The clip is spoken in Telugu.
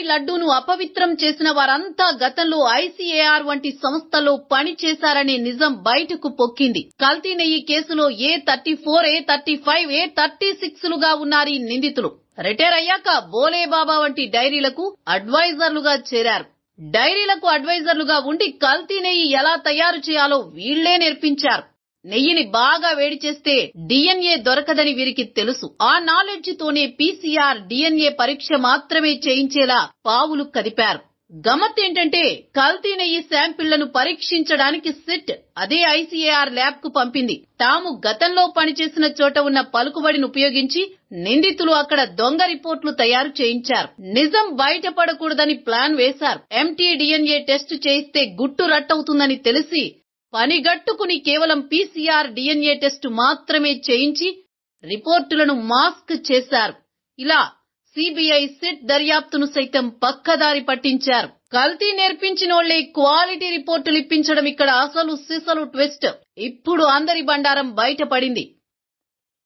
లడ్డూను అపవిత్రం చేసిన వారంతా గతంలో ఐసీఏఆర్ వంటి సంస్థలో పనిచేశారనే నిజం బయటకు పొక్కింది. కల్తీ నెయ్యి కేసులో A34, A35, A36లుగా ఉన్నారు ఈ నిందితులు. రిటైర్ అయ్యాక బోలేబాబా వంటి డైరీలకు అడ్వైజర్లుగా చేరారు. డైరీలకు అడ్వైజర్లుగా ఉండి కల్తీ నెయ్యి ఎలా తయారు చేయాలో వీళ్లే నేర్పించారు. నెయ్యిని బాగా వేడి చేస్తే DNA దొరకదని వీరికి తెలుసు. ఆ నాలెడ్జ్ తోనే PCR DNA పరీక్ష మాత్రమే చేయించేలా పావులు కదిపారు. గమ్మత్ ఏంటంటే కల్తీ నెయ్యి శాంపిళ్లను పరీక్షించడానికి సిట్ అదే ఐసీఏఆర్ ల్యాబ్ కు పంపింది. తాము గతంలో పనిచేసిన చోట ఉన్న పలుకుబడిని ఉపయోగించి నిందితులు అక్కడ దొంగ రిపోర్టులు తయారు చేయించారు. నిజం బయటపడకూడదని ప్లాన్ వేశారు. MT-DNA టెస్ట్ చేయిస్తే గుట్టు రట్టవుతుందని తెలిసి పనిగట్టుకుని కేవలం PCR DNA టెస్ట్ మాత్రమే చేయించి రిపోర్టులను మాస్క్ చేశారు. ఇలా సిబిఐ సిట్ దర్యాప్తును సైతం పక్కదారి పట్టించారు. కల్తీ నేర్పించినోళ్లే క్వాలిటీ రిపోర్టులు ఇప్పించడం ఇక్కడ అసలు సిసలు ట్విస్ట్. ఇప్పుడు అందరి బండారం బయటపడింది.